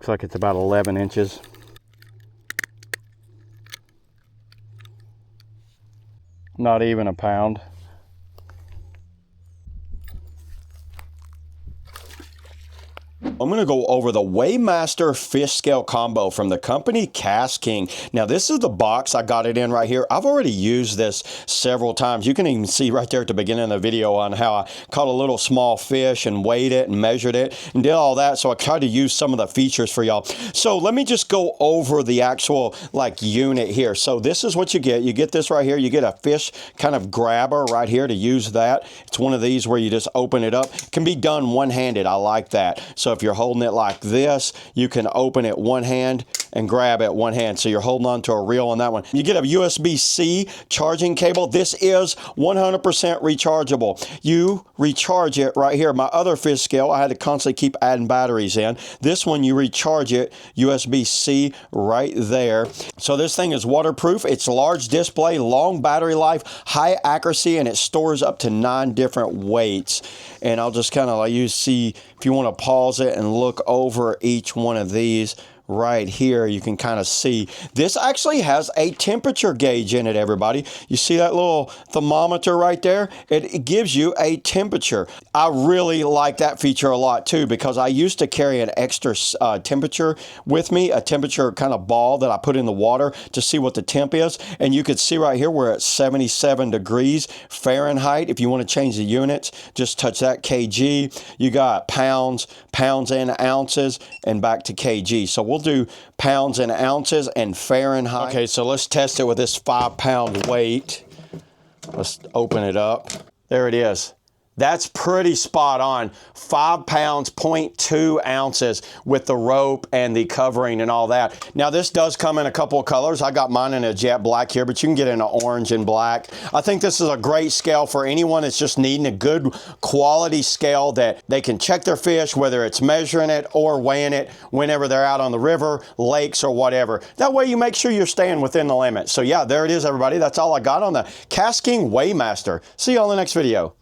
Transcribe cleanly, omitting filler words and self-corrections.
Looks like it's about 11 inches. Not even a pound. I'm going to go over the Weighmaster fish scale combo from the company KastKing. Now, this is the box I got it in right here. I've already used this several times. You can even see right there at the beginning of the video on how I caught a little small fish and weighed it and measured it and did all that. So I tried to use some of the features for y'all. So let me just go over the actual like unit here. So this is what you get. You get this right here. You get a fish kind of grabber right here to use that. It's one of these where you just open it up. It can be done one-handed. I like that. So if you're holding it like this, you can open it one hand and grab it one hand. So you're holding on to a reel on that one. You get a USB-C charging cable. This is 100% rechargeable. You recharge it right here. My other fish scale, I had to constantly keep adding batteries in. This one, you recharge it, USB-C right there. So this thing is waterproof. It's large display, long battery life, high accuracy, and it stores up to 9 different weights. And I'll just kind of let you see, if you want to pause it and look over each one of these right here, you can kind of see this actually has a temperature gauge in it, everybody. You see that little thermometer right there? It gives you a temperature. I really like that feature a lot too, because I used to carry an extra temperature with me, a temperature kind of ball that I put in the water to see what the temp is. And you could see right here we're at 77 degrees Fahrenheit. If you want to change the units, just touch that kg. You got pounds, pounds and ounces, and back to kg. So we'll do pounds and ounces and Fahrenheit. Okay, so let's test it with this 5-pound weight. Let's open it up. There it is. That's pretty spot on. 5 pounds, 0.2 ounces with the rope and the covering and all that. Now, this does come in a couple of colors. I got mine in a jet black here, but you can get it in an orange and black. I think this is a great scale for anyone that's just needing a good quality scale that they can check their fish, whether it's measuring it or weighing it whenever they're out on the river, lakes, or whatever. That way you make sure you're staying within the limit. So yeah, there it is, everybody. That's all I got on the KastKing Weighmaster. See you on the next video.